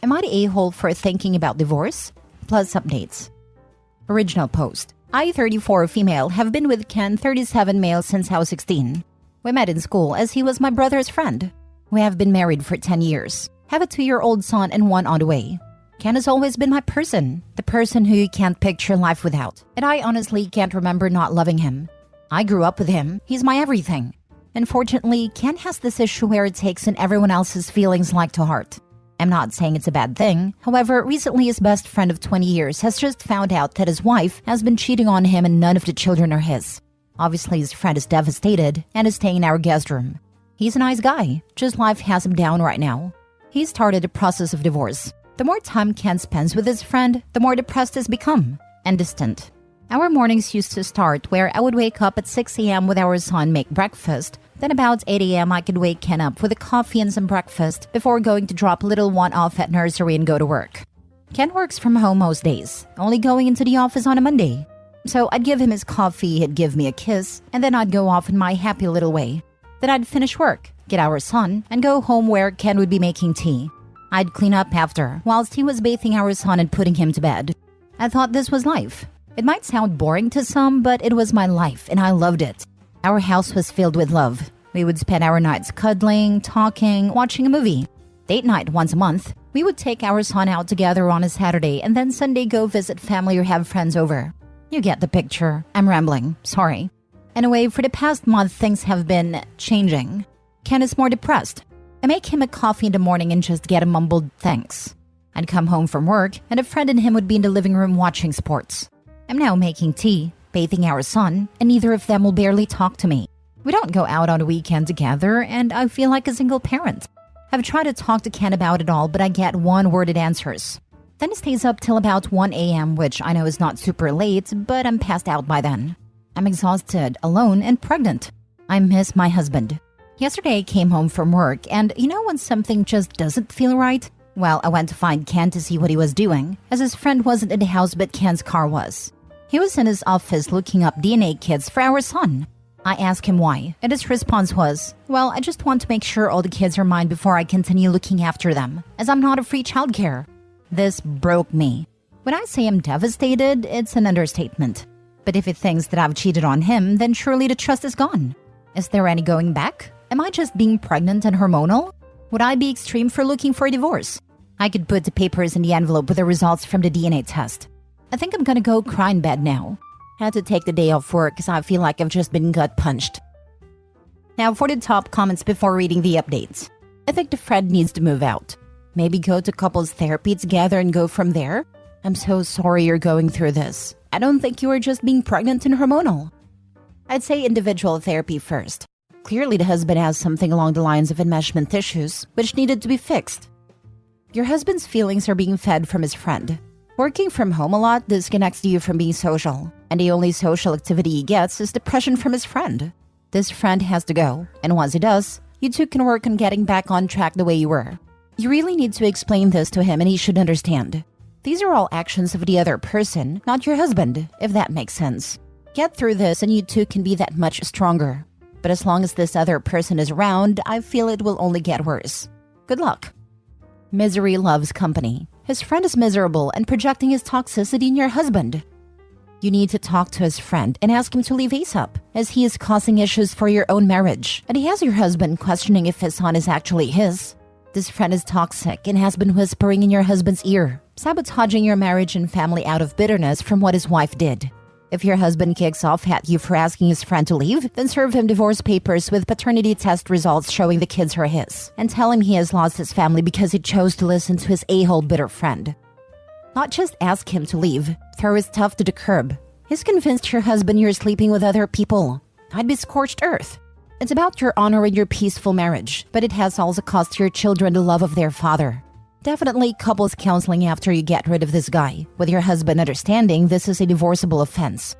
Am I the a-hole for thinking about divorce? Plus updates. Original post. I, 34 female, have been with Ken, 37 male, since I was 16. We met in school as he was my brother's friend. We have been married for 10 years, have a 2-year-old son and one on the way. Ken has always been my person, the person who you can't picture life without, and I honestly can't remember not loving him. I grew up with him, he's my everything. Unfortunately, Ken has this issue where it takes in everyone else's feelings like to heart. I'm not saying it's a bad thing. However, recently his best friend of 20 years has just found out that his wife has been cheating on him and none of the children are his. Obviously, his friend is devastated and is staying in our guest room. He's a nice guy, just life has him down right now. He started a process of divorce. The more time Ken spends with his friend, the more depressed he's become and distant. Our mornings used to start where I would wake up at 6 a.m. with our son, make breakfast. Then about 8 a.m. I could wake Ken up with a coffee and some breakfast before going to drop little one off at nursery and go to work. Ken works from home most days, only going into the office on a Monday. So I'd give him his coffee, he'd give me a kiss, and then I'd go off in my happy little way. Then I'd finish work, get our son, and go home where Ken would be making tea. I'd clean up after, whilst he was bathing our son and putting him to bed. I thought this was life. It might sound boring to some, but it was my life, and I loved it. Our house was filled with love. We would spend our nights cuddling, talking, watching a movie. Date night once a month. We would take our son out together on a Saturday and then Sunday go visit family or have friends over. You get the picture. I'm rambling. Sorry. Anyway, for the past month, things have been changing. Ken is more depressed. I make him a coffee in the morning and just get a mumbled thanks. I'd come home from work and a friend and him would be in the living room watching sports. I'm now making tea, bathing our son, and neither of them will barely talk to me. We don't go out on a weekend together, and I feel like a single parent. I've tried to talk to Ken about it all, but I get one-worded answers. Then he stays up till about 1 a.m., which I know is not super late, but I'm passed out by then. I'm exhausted, alone, and pregnant. I miss my husband. Yesterday I came home from work, and you know when something just doesn't feel right? Well, I went to find Ken to see what he was doing, as his friend wasn't in the house but Ken's car was. He was in his office looking up DNA kits for our son. I asked him why, and his response was, well, I just want to make sure all the kids are mine before I continue looking after them, as I'm not a free childcare. This broke me. When I say I'm devastated, it's an understatement. But if he thinks that I've cheated on him, then surely the trust is gone. Is there any going back? Am I just being pregnant and hormonal? Would I be extreme for looking for a divorce? I could put the papers in the envelope with the results from the DNA test. I think I'm gonna go cry in bed now. Had to take the day off work because I feel like I've just been gut punched. Now for the top comments before reading the updates. I think the friend needs to move out. Maybe go to couples therapy together and go from there. I'm so sorry you're going through this. I don't think you are just being pregnant and hormonal. I'd say individual therapy first. Clearly the husband has something along the lines of enmeshment issues, which needed to be fixed. Your husband's feelings are being fed from his friend. Working from home a lot disconnects you from being social, and the only social activity he gets is depression from his friend. This friend has to go, and once he does, you two can work on getting back on track the way you were. You really need to explain this to him and he should understand. These are all actions of the other person, not your husband, if that makes sense. Get through this and you two can be that much stronger. But as long as this other person is around, I feel it will only get worse. Good luck. Misery loves company. His friend is miserable and projecting his toxicity in your husband. You need to talk to his friend and ask him to leave ASAP, as he is causing issues for your own marriage, and he has your husband questioning if his son is actually his. This friend is toxic and has been whispering in your husband's ear, sabotaging your marriage and family out of bitterness from what his wife did. If your husband kicks off at you for asking his friend to leave, then serve him divorce papers with paternity test results showing the kids are his, and tell him he has lost his family because he chose to listen to his a-hole bitter friend. Not just ask him to leave, throw his stuff to the curb. He's convinced your husband you're sleeping with other people. I'd be scorched earth. It's about your honor and your peaceful marriage, but it has also cost your children the love of their father. Definitely couples counseling after you get rid of this guy, with your husband understanding this is a divorceable offense.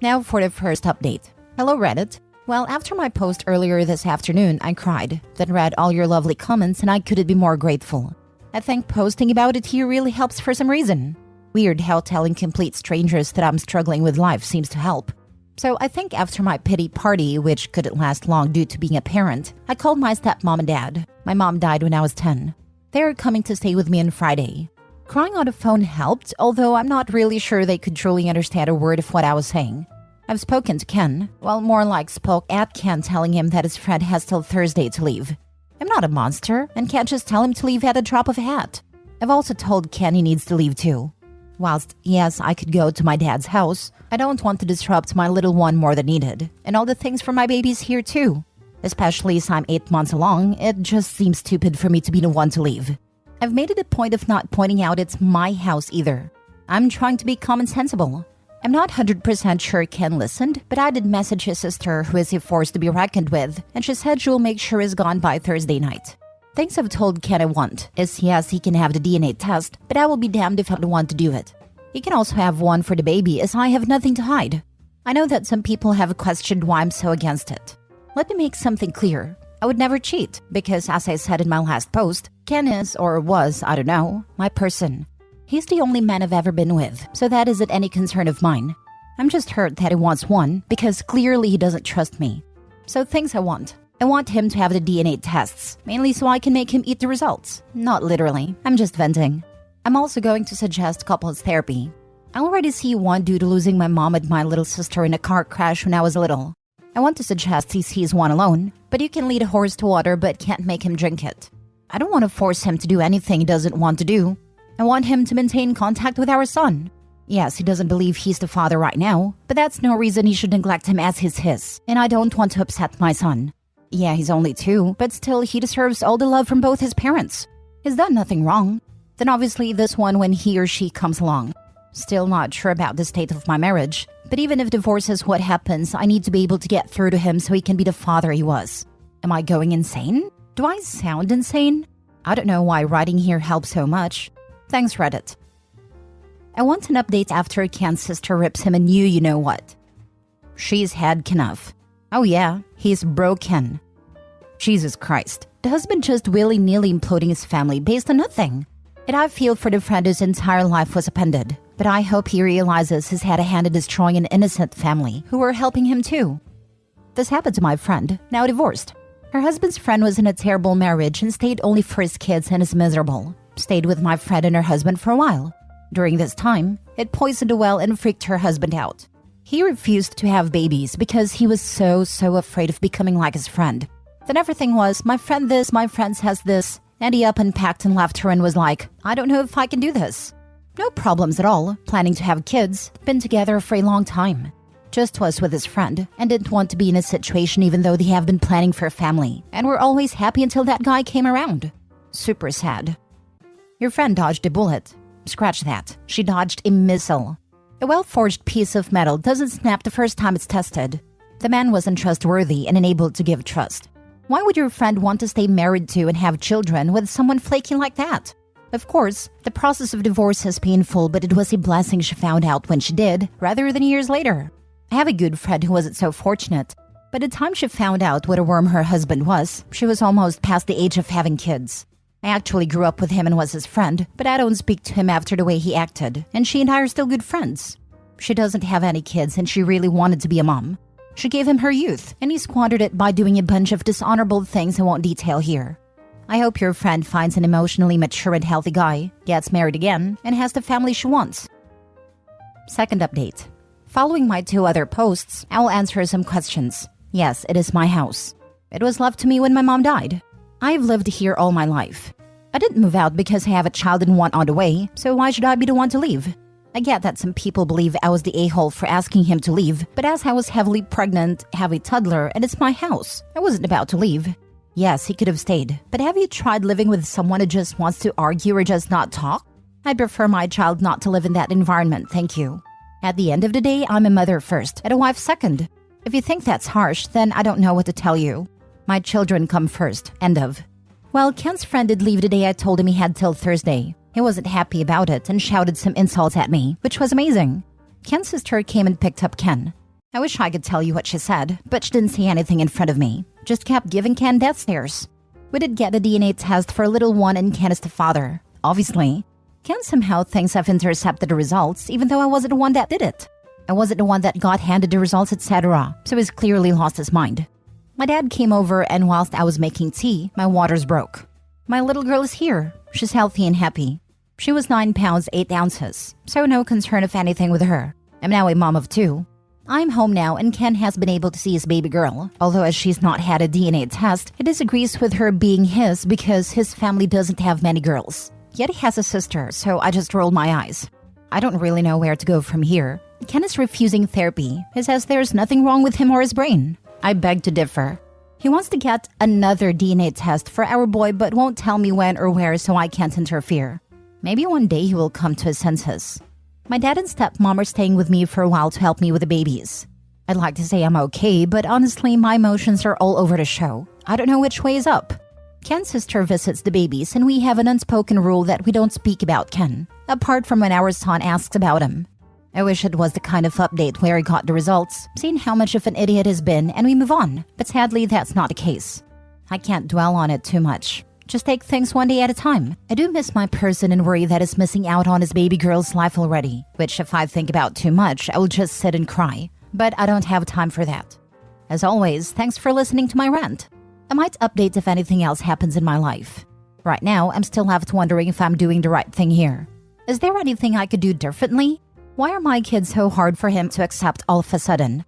Now for the first update. Hello Reddit. Well, after my post earlier this afternoon, I cried, then read all your lovely comments and I couldn't be more grateful. I think posting about it here really helps for some reason. Weird how telling complete strangers that I'm struggling with life seems to help. So I think after my pity party, which couldn't last long due to being a parent, I called my stepmom and dad. My mom died when I was 10. They are coming to stay with me on Friday. Crying on the phone helped, although I'm not really sure they could truly understand a word of what I was saying. I've spoken to Ken, well, more like spoke at Ken, telling him that his friend has till Thursday to leave. I'm not a monster and can't just tell him to leave at a drop of a hat. I've also told Ken he needs to leave too. Whilst, yes, I could go to my dad's house, I don't want to disrupt my little one more than needed, and all the things for my babies here too. Especially as I'm 8 months along, it just seems stupid for me to be the one to leave. I've made it a point of not pointing out it's my house either. I'm trying to be common sensible. I'm not 100% sure Ken listened, but I did message his sister, who is a force to be reckoned with, and she said she'll make sure he's gone by Thursday night. Things I've told Ken I want is yes, he can have the DNA test, but I will be damned if I don't want to do it. He can also have one for the baby, as I have nothing to hide. I know that some people have questioned why I'm so against it. Let me make something clear. I would never cheat, because as I said in my last post, Ken is, or was, I don't know, my person. He's the only man I've ever been with, so that isn't any concern of mine. I'm just hurt that he wants one, because clearly he doesn't trust me. So things I want him to have the DNA tests, mainly so I can make him eat the results. Not literally, I'm just venting. I'm also going to suggest couples therapy. I already see one due to losing my mom and my little sister in a car crash when I was little. I want to suggest he sees one alone, but you can lead a horse to water but can't make him drink it. I don't want to force him to do anything he doesn't want to do. I want him to maintain contact with our son. Yes, he doesn't believe he's the father right now, but that's no reason he should neglect him as his, and I don't want to upset my son. Yeah, he's only 2, but still he deserves all the love from both his parents. He's done nothing wrong. Then obviously this one when he or she comes along. Still not sure about the state of my marriage, but even if divorce is what happens, I need to be able to get through to him so he can be the father he was. Am I going insane? Do I sound insane? I don't know why writing here helps so much. Thanks, Reddit. I want an update after Ken's sister rips him a new you-know-what. She's had enough. Oh yeah, he's broken. Jesus Christ, the husband just willy-nilly imploding his family based on nothing. And I feel for the friend whose entire life was upended, but I hope he realizes he's had a hand in destroying an innocent family who were helping him too. This happened to my friend, now divorced. Her husband's friend was in a terrible marriage and stayed only for his kids and is miserable. Stayed with my friend and her husband for a while. During this time, it poisoned a well and freaked her husband out. He refused to have babies because he was so afraid of becoming like his friend. Then everything was, my friend this, my friend says this, and he up and packed and left her and was like, I don't know if I can do this. No problems at all, planning to have kids, been together for a long time. Just was with his friend, and didn't want to be in a situation even though they have been planning for a family, and were always happy until that guy came around. Super sad. Your friend dodged a bullet. Scratch that, she dodged a missile. A well-forged piece of metal doesn't snap the first time it's tested. The man wasn't trustworthy and unable to give trust. Why would your friend want to stay married to and have children with someone flaky like that? Of course, the process of divorce is painful, but it was a blessing she found out when she did, rather than years later. I have a good friend who wasn't so fortunate. By the time she found out what a worm her husband was, she was almost past the age of having kids. I actually grew up with him and was his friend, but I don't speak to him after the way he acted, and she and I are still good friends. She doesn't have any kids and she really wanted to be a mom. She gave him her youth, and he squandered it by doing a bunch of dishonorable things I won't detail here. I hope your friend finds an emotionally mature and healthy guy, gets married again, and has the family she wants. Second update. Following my 2 other posts, I will answer some questions. Yes, it is my house. It was left to me when my mom died. I've lived here all my life. I didn't move out because I have a child and one on the way, so why should I be the one to leave? I get that some people believe I was the a-hole for asking him to leave, but as I was heavily pregnant, have a toddler, and it's my house, I wasn't about to leave. Yes, he could have stayed, but have you tried living with someone who just wants to argue or just not talk? I'd prefer my child not to live in that environment, thank you. At the end of the day, I'm a mother first, and a wife second. If you think that's harsh, then I don't know what to tell you. My children come first, end of. Well, Ken's friend did leave the day I told him he had till Thursday. He wasn't happy about it and shouted some insults at me, which was amazing. Ken's sister came and picked up Ken. I wish I could tell you what she said, but she didn't say anything in front of me. Just kept giving Ken death stares. We did get a DNA test for little one and Ken is the father, obviously. Ken somehow thinks I've intercepted the results even though I wasn't the one that did it. I wasn't the one that got handed the results, etc., so he's clearly lost his mind. My dad came over, and whilst I was making tea, my waters broke. My little girl is here. She's healthy and happy. She was 9 pounds 8 ounces, so no concern of anything with her. I'm now a mom of 2. I'm home now, and Ken has been able to see his baby girl, although as she's not had a DNA test, he disagrees with her being his because his family doesn't have many girls. Yet he has a sister, so I just rolled my eyes. I don't really know where to go from here. Ken is refusing therapy. He says there's nothing wrong with him or his brain. I beg to differ. He wants to get another DNA test for our boy but won't tell me when or where, so I can't interfere. Maybe one day he will come to his senses. My dad and stepmom are staying with me for a while to help me with the babies. I'd like to say I'm okay, but honestly, my emotions are all over the show. I don't know which way is up. Ken's sister visits the babies, and we have an unspoken rule that we don't speak about Ken, apart from when our son asks about him. I wish it was the kind of update where he got the results, seen how much of an idiot he's been, and we move on. But sadly, that's not the case. I can't dwell on it too much. Just take things one day at a time. I do miss my person and worry that he's missing out on his baby girl's life already, which if I think about too much, I will just sit and cry. But I don't have time for that. As always, thanks for listening to my rant. I might update if anything else happens in my life. Right now, I'm still left wondering if I'm doing the right thing here. Is there anything I could do differently? Why are my kids so hard for him to accept all of a sudden?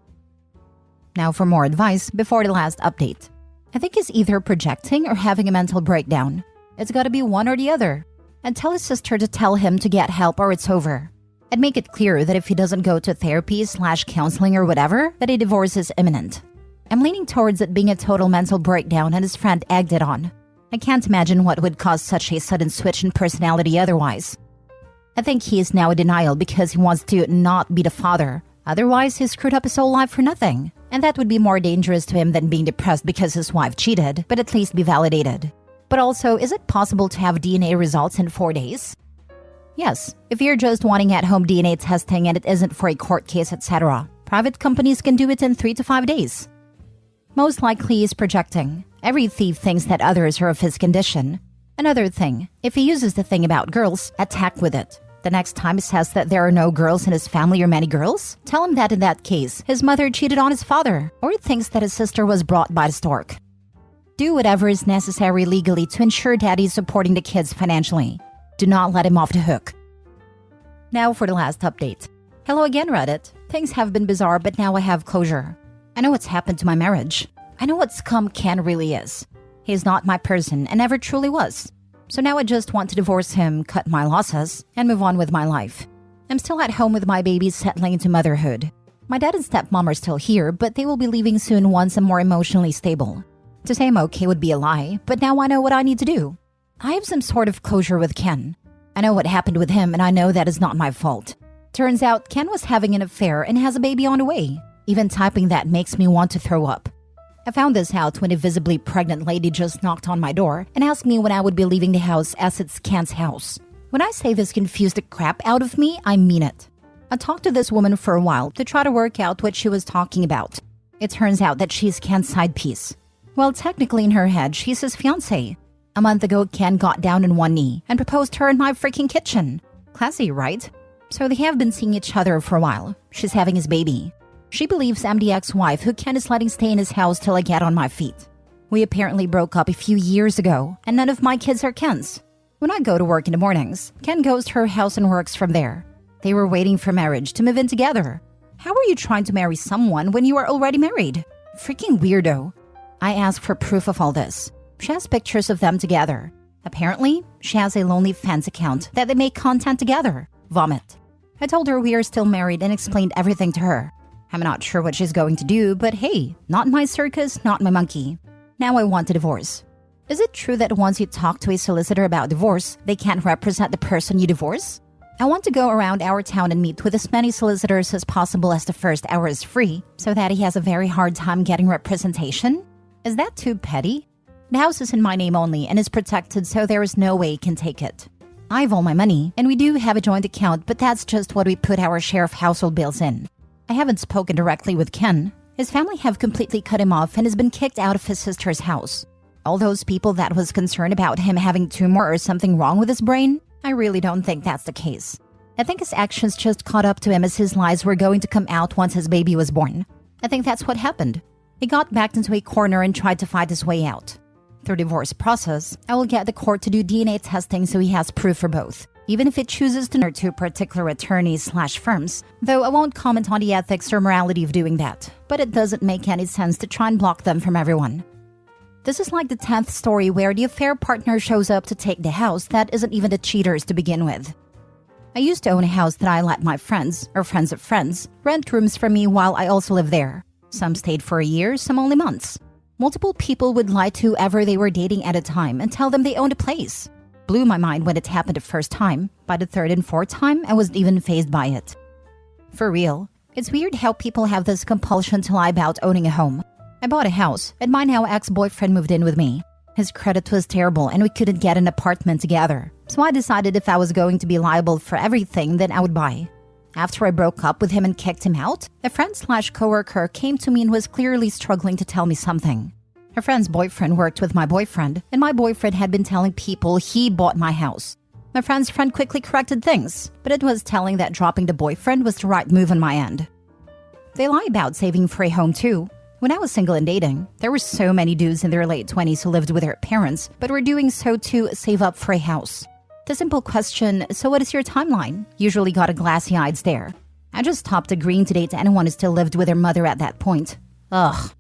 Now for more advice before the last update. I think he's either projecting or having a mental breakdown. It's gotta be one or the other. And tell his sister to tell him to get help or it's over. And make it clear that if he doesn't go to therapy/counseling or whatever, that a divorce is imminent. I'm leaning towards it being a total mental breakdown and his friend egged it on. I can't imagine what would cause such a sudden switch in personality otherwise. I think he is now in denial because he wants to not be the father. Otherwise, he screwed up his whole life for nothing. And that would be more dangerous to him than being depressed because his wife cheated, but at least be validated. But also, is it possible to have DNA results in 4 days? Yes, if you're just wanting at-home DNA testing and it isn't for a court case, etc., private companies can do it in 3 to 5 days. Most likely he's projecting. Every thief thinks that others are of his condition. Another thing, if he uses the thing about girls, attack with it. The next time he says that there are no girls in his family or many girls, tell him that in that case, his mother cheated on his father, or he thinks that his sister was brought by the stork. Do whatever is necessary legally to ensure daddy's supporting the kids financially. Do not let him off the hook. Now for the last update. Hello again, Reddit. Things have been bizarre, but now I have closure. I know what's happened to my marriage. I know what scum Ken really is. He's not my person and never truly was. So now I just want to divorce him, cut my losses, and move on with my life. I'm still at home with my babies settling into motherhood. My dad and stepmom are still here, but they will be leaving soon once I'm more emotionally stable. To say I'm okay would be a lie, but now I know what I need to do. I have some sort of closure with Ken. I know what happened with him, and I know that is not my fault. Turns out Ken was having an affair and has a baby on the way. Even typing that makes me want to throw up. I found this out when a visibly pregnant lady just knocked on my door and asked me when I would be leaving the house as it's Ken's house. When I say this confused the crap out of me, I mean it. I talked to this woman for a while to try to work out what she was talking about. It turns out that she's Ken's side piece. Well, technically in her head, she's his fiancé. A month ago, Ken got down on one knee and proposed her in my freaking kitchen. Classy, right? So they have been seeing each other for a while. She's having his baby. She believes I'm the ex-wife who Ken is letting stay in his house till I get on my feet. We apparently broke up a few years ago, and none of my kids are Ken's. When I go to work in the mornings, Ken goes to her house and works from there. They were waiting for marriage to move in together. How are you trying to marry someone when you are already married? Freaking weirdo. I asked for proof of all this. She has pictures of them together. Apparently, she has a OnlyFans account that they make content together. Vomit. I told her we are still married and explained everything to her. I'm not sure what she's going to do, but hey, not my circus, not my monkey. Now I want a divorce. Is it true that once you talk to a solicitor about divorce, they can't represent the person you divorce? I want to go around our town and meet with as many solicitors as possible as the first hour is free, so that he has a very hard time getting representation? Is that too petty? The house is in my name only and is protected, so there is no way he can take it. I have all my money, and we do have a joint account, but that's just what we put our share of household bills in. I haven't spoken directly with Ken. His family have completely cut him off and has been kicked out of his sister's house. All those people that was concerned about him having tumor or something wrong with his brain, I really don't think that's the case. I think his actions just caught up to him as his lies were going to come out once his baby was born. I think that's what happened. He got backed into a corner and tried to fight his way out. Through divorce process, I will get the court to do DNA testing so he has proof for both, even if it chooses to nurture to particular attorneys/firms, though I won't comment on the ethics or morality of doing that, but it doesn't make any sense to try and block them from everyone. This is like the 10th story where the affair partner shows up to take the house that isn't even the cheaters to begin with. I used to own a house that I let my friends, or friends of friends, rent rooms from me while I also lived there. Some stayed for a year, some only months. Multiple people would lie to whoever they were dating at a time and tell them they owned a place. Blew my mind when it happened the first time. By the third and fourth time, I wasn't even fazed by it. For real, it's weird how people have this compulsion to lie about owning a home. I bought a house, and my now ex-boyfriend moved in with me. His credit was terrible and we couldn't get an apartment together, so I decided if I was going to be liable for everything, then I would buy. After I broke up with him and kicked him out, a friend/coworker came to me and was clearly struggling to tell me something. Her friend's boyfriend worked with my boyfriend, and my boyfriend had been telling people he bought my house. My friend's friend quickly corrected things, but it was telling that dropping the boyfriend was the right move on my end. They lie about saving for a home too. When I was single and dating, there were so many dudes in their late 20s who lived with their parents, but were doing so to save up for a house. The simple question, so what is your timeline? Usually got a glassy-eyed stare. I just stopped agreeing to date anyone who still lived with their mother at that point. Ugh.